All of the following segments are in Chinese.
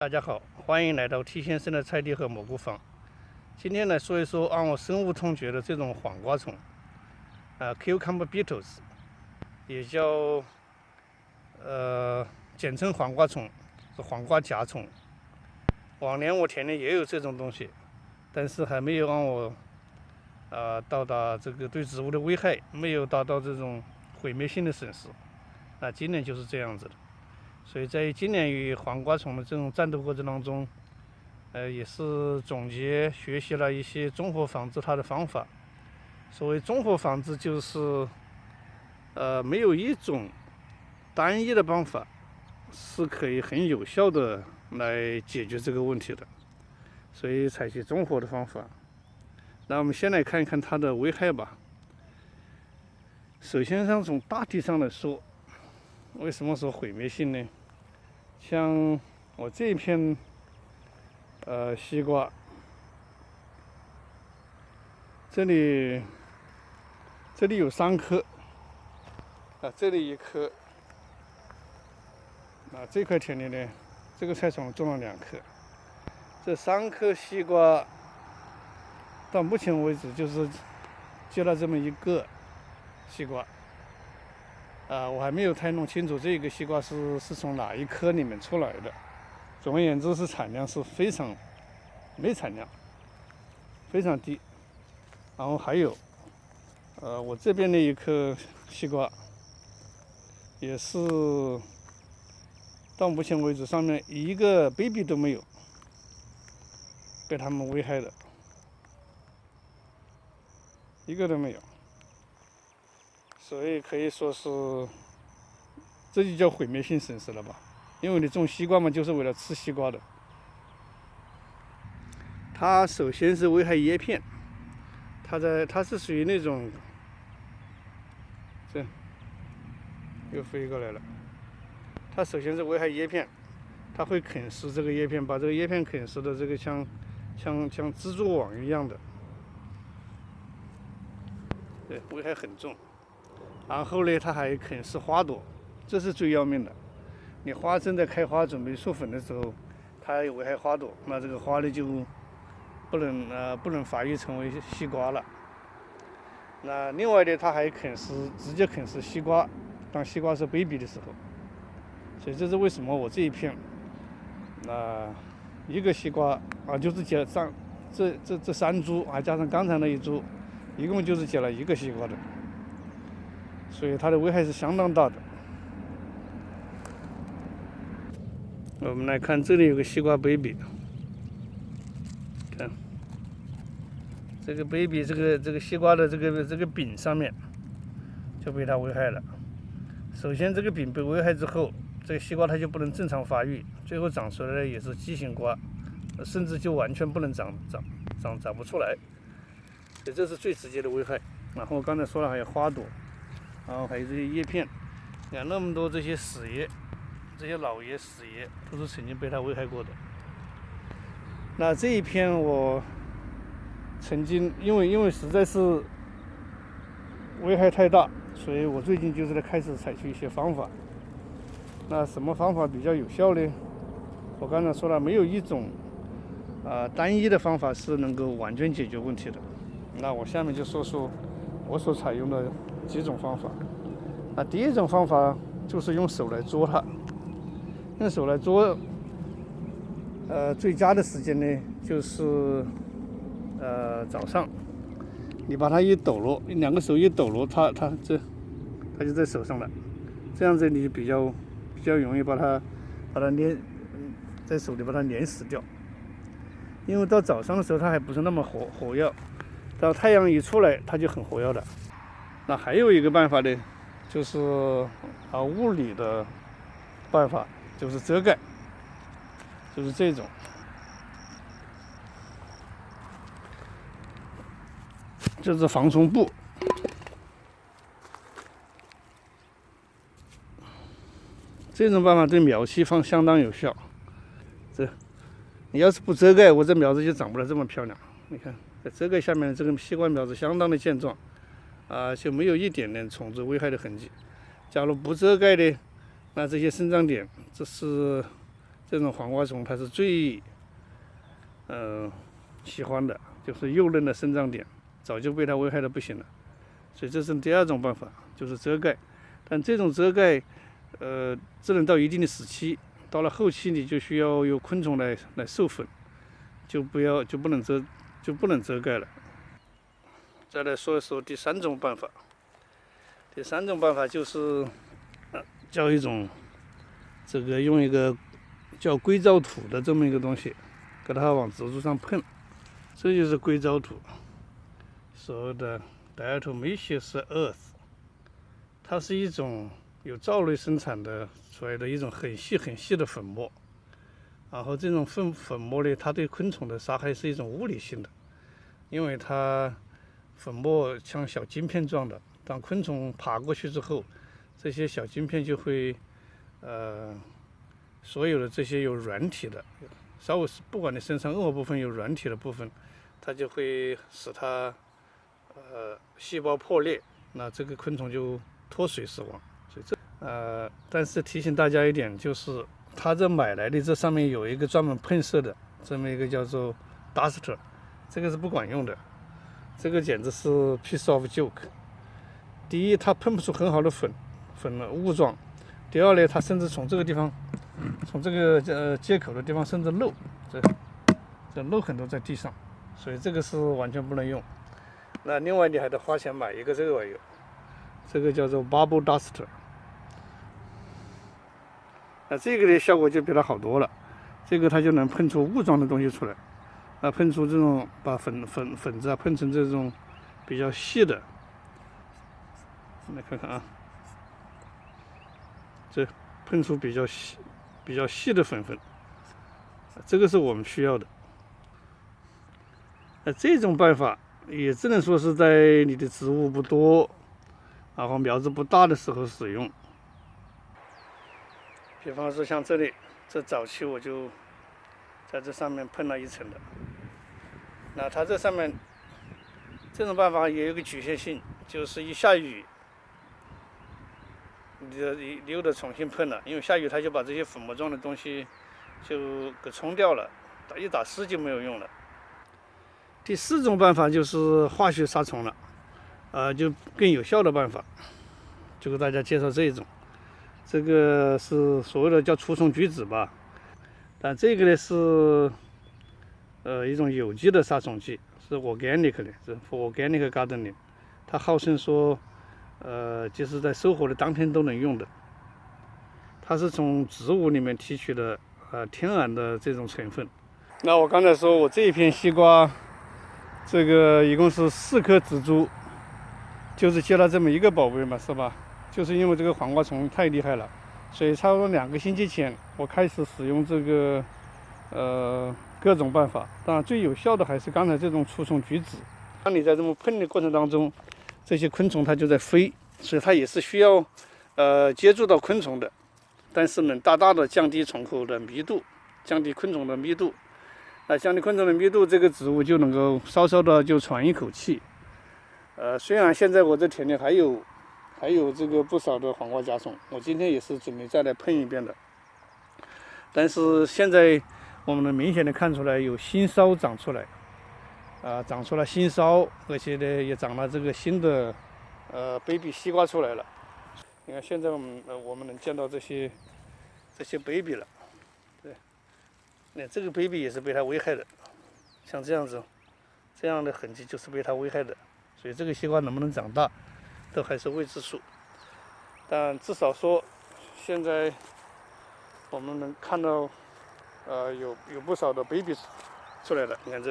大家好，欢迎来到 T 先生的菜地和蘑菇坊。今天来说一说让我深恶痛绝的这种黄瓜虫，cucumber beetles，也叫简称黄瓜虫，是黄瓜甲虫。往年我田里也有这种东西，但是还没有让我到达这个对植物的危害，没有达到这种毁灭性的损失。今年就是这样子的。所以在今年与黄瓜虫的这种战斗过程当中，也是总结学习了一些综合防治它的方法。所谓综合防治，就是没有一种单一的办法是可以很有效的来解决这个问题的，所以采取综合的方法。那我们先来看一看它的危害吧。首先，从大体上来说，为什么说毁灭性呢？像我这一片西瓜，这里有3颗，这里1颗，这块田里呢，这个菜场种了2颗，这3颗西瓜到目前为止就是结了这么一个西瓜。我还没有太弄清楚这个西瓜是从哪一颗里面出来的。总而言之，是产量是非常没产量，非常低。然后还有，我这边的一颗西瓜，也是到目前为止上面一个 baby 都没有，被他们危害的，一个都没有。所以可以说是，这就叫毁灭性损失了吧？因为你种西瓜嘛，就是为了吃西瓜的。它首先是危害叶片，它是属于那种，这又飞过来了。它首先是危害叶片，它会啃食这个叶片，把这个叶片啃食的这个像蜘蛛网一样的，对，危害很重。然后呢，它还啃食花朵，这是最要命的。你花正在开花准备授粉的时候，它危害花朵，那这个花呢就不能发育成为西瓜了。那另外呢，它还直接啃食西瓜，当西瓜是 baby 的时候。所以这是为什么我这一片一个西瓜就是结上这3株，还加上刚才那1株，一共就是结了1个西瓜的。所以它的危害是相当大的。我们来看，这里有个西瓜 baby， 看这个 baby， 这个西瓜的这个柄上面就被它危害了。首先，这个柄被危害之后，这个西瓜它就不能正常发育，最后长出来的也是畸形瓜，甚至就完全不能长不出来。所以这是最直接的危害。然后刚才说了，还有花朵。然后还有这些叶片，你看那么多这些死叶，这些老叶、死叶都是曾经被它危害过的。那这一片我曾经因为实在是危害太大，所以我最近就是在开始采取一些方法。那什么方法比较有效呢？我刚才说了，没有一种单一的方法是能够完全解决问题的。那我下面就说说我所采用的几种方法。第一种方法就是用手来捉它。用手来捉，最佳的时间呢就是早上，你把它一抖落，2个手一抖落，它就在手上了。这样子你比较容易把它粘在手里，把它粘死掉。因为到早上的时候它还不是那么活跃，到太阳一出来它就很活跃了。那还有一个办法呢，就是物理的办法，就是遮盖，就是这种，就是防虫布。这种办法对苗期相当有效。你要是不遮盖，我这苗子就长不了这么漂亮。你看，在遮盖下面，这个西瓜苗子相当的健壮。就没有一点点虫子危害的痕迹。假如不遮盖的，那这些生长点，这是这种黄瓜虫它是最喜欢的，就是幼嫩的生长点，早就被它危害的不行了。所以这是第二种办法，就是遮盖。但这种遮盖，只能到一定的时期，到了后期你就需要有昆虫来授粉，就不能遮盖了。再来说一说第三种办法。第三种办法就是，叫一种用一个叫硅藻土的这么一个东西，给它往植株上喷，这就是硅藻土，所谓的 diatomaceous earth， 它是一种有藻类生产的出来的一种很细的粉末。然后这种粉末呢，它对昆虫的杀害是一种物理性的，因为它粉末像小晶片状的，当昆虫爬过去之后，这些小晶片就会所有的这些有软体的，稍微不管你身上任何部分有软体的部分，它就会使它细胞破裂，那这个昆虫就脱水死亡。所以但是提醒大家一点，就是它这买来的这上面有一个专门喷射的这么一个叫做 duster， 这个是不管用的，这个简直是 piece of joke。第一，它喷不出很好的粉雾状；第二呢，它甚至从这个地方，从这个接口的地方甚至漏，这漏很多在地上，所以这个是完全不能用。那另外你还得花钱买一个这个玩意儿，这个叫做 bubble duster。那这个的效果就比它好多了，这个它就能喷出雾状的东西出来，喷出这种把粉子喷成这种比较细的。来看看啊，这喷出比较细的粉，这个是我们需要的。这种办法也只能说是在你的植物不多，然后苗子不大的时候使用。比方说像这里，这早期我就在这上面喷了一层的。那它这上面这种办法也有个局限性，就是一下雨，你又得重新喷了，因为下雨它就把这些粉末状的东西就给冲掉了，一打湿就没有用了。第四种办法就是化学杀虫了，就更有效的办法，就给大家介绍这一种。这个是所谓的叫除虫菊酯吧，但这个呢是一种有机的杀虫剂，是 organic 的，是 for organic gardening。它号称说，就是在收获的当天都能用的。它是从植物里面提取的天然的这种成分。那我刚才说我这一片西瓜，这个一共是4颗植株，就是接了这么一个宝贝嘛，是吧？就是因为这个黄瓜虫太厉害了，所以差不多2个星期前，我开始使用这个各种办法。当然最有效的还是刚才这种除虫菊酯。当你在这么喷的过程当中，这些昆虫它就在飞，所以它也是需要接触到昆虫的，但是能大大的降低虫口的密度，降低昆虫的密度。那降低昆虫的密度，这个植物就能够稍稍的就喘一口气。虽然现在我这田里还有这个不少的黄瓜甲虫，我今天也是准备再来喷一遍的。但是现在我们能明显的看出来有新梢长出来，长出了新梢，而且呢也长了这个新的baby 西瓜出来了。你看现在我们能见到这些 baby 了，对，那这个 baby 也是被它危害的，像这样子，这样的痕迹就是被它危害的，所以这个西瓜能不能长大，都还是未知数。但至少说，现在我们能看到，有不少的 baby 出来了。你看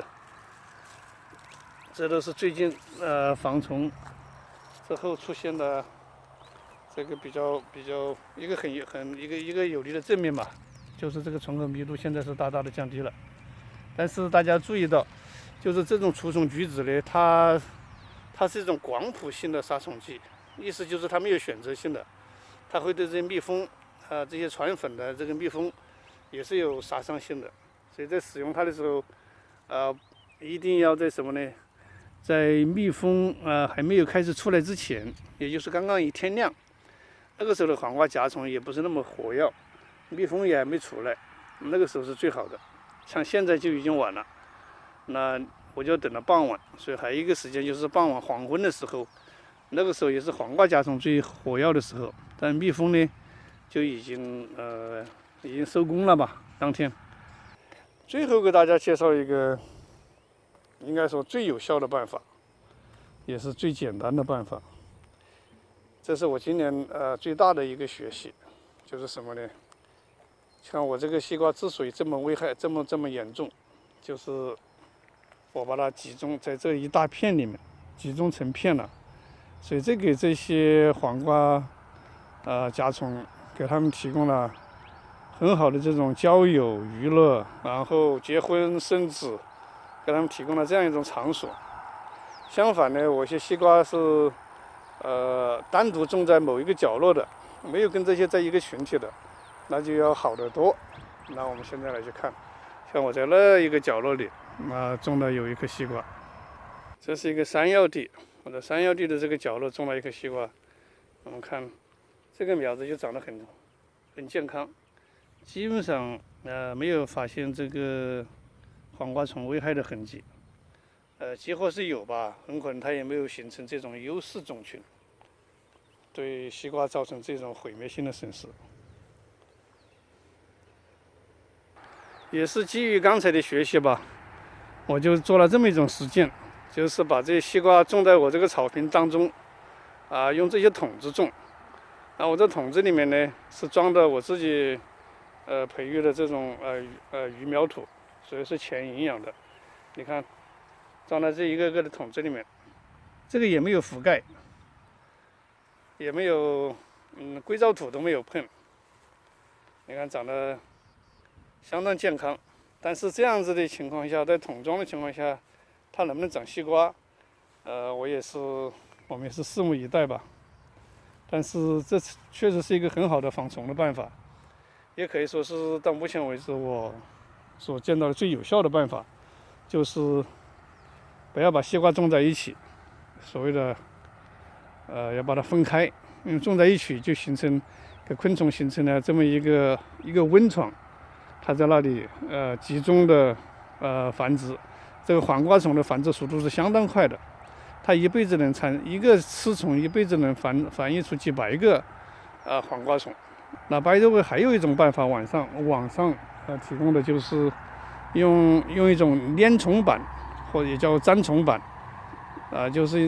这都是最近防虫之后出现的这个比较一个有利的正面吧，就是这个虫口密度现在是大大的降低了。但是大家注意到，就是这种除虫菊酯呢，它是一种广谱性的杀虫剂，意思就是它没有选择性的，它会对这些蜜蜂这些传粉的这个蜜蜂也是有杀伤性的。所以在使用它的时候，一定要在什么呢？在蜜蜂还没有开始出来之前，也就是刚刚一天亮，那个时候的黄瓜甲虫也不是那么活跃，蜜蜂也还没出来，那个时候是最好的。像现在就已经晚了，那我就等到傍晚，所以还有一个时间就是傍晚黄昏的时候，那个时候也是黄瓜甲虫最活跃的时候。但蜜蜂呢，就已经收工了吧，当天。最后给大家介绍一个，应该说最有效的办法，也是最简单的办法。这是我今年最大的一个学习，就是什么呢？像我这个西瓜之所以这么危害，这么严重，就是我把它集中在这一大片里面，集中成片了，所以这给这些黄瓜甲虫给他们提供了很好的这种交友娱乐，然后结婚生子，给他们提供了这样一种场所。相反呢，我一些西瓜是单独种在某一个角落的，没有跟这些在一个群体的，那就要好得多。那我们现在来去看，像我在那一个角落里种了有一颗西瓜，这是一个山药地，我在山药地的这个角落种了一颗西瓜。我们看这个苗子就长得很健康，基本上没有发现这个黄瓜虫危害的痕迹。几乎是有吧，很可能它也没有形成这种优势种群，对西瓜造成这种毁灭性的损失。也是基于刚才的学习吧，我就做了这么一种实践，就是把这些西瓜种在我这个草坪当中，用这些桶子种。我这桶子里面呢是装的我自己培育的这种鱼苗土，所以是全营养的。你看，装在这一个个的桶子里面，这个也没有覆盖，也没有硅藻土都没有碰。你看长得相当健康，但是这样子的情况下，在桶装的情况下，它能不能长西瓜，我们也是拭目以待吧。但是这确实是一个很好的防虫的办法，也可以说是到目前为止我所见到的最有效的办法，就是不要把西瓜种在一起，所谓的要把它分开，因为种在一起就给昆虫形成了这么一个温床，它在那里集中的繁殖。这个黄瓜虫的繁殖速度是相当快的，它一辈子一个雌虫一辈子能繁育出几百个黄瓜虫。那by the way，还有一种办法，网上提供的就是用一种粘虫板，或者也叫粘虫板，就是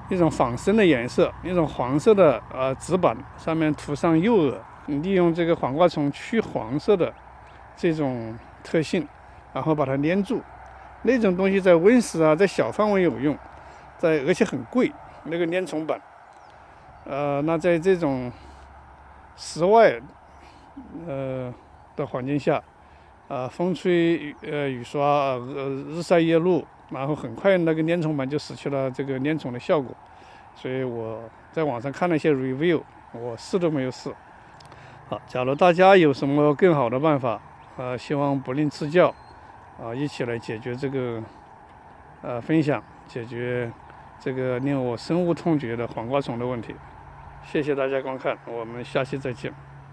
一种仿生的颜色，一种黄色的纸板，上面涂上诱饵，利用这个黄瓜虫去黄色的这种特性，然后把它粘住。那种东西在温室在小范围有用，而且很贵，那个粘虫板。那在这种室外的环境下，风吹雨刷日晒夜露，然后很快那个粘虫板就失去了这个粘虫的效果。所以我在网上看了一些 review， 我试都没有试。好，假如大家有什么更好的办法，希望不吝赐教，一起来解决这个分享，解决这个令我深恶痛绝的黄瓜虫的问题。谢谢大家观看，我们下期再见。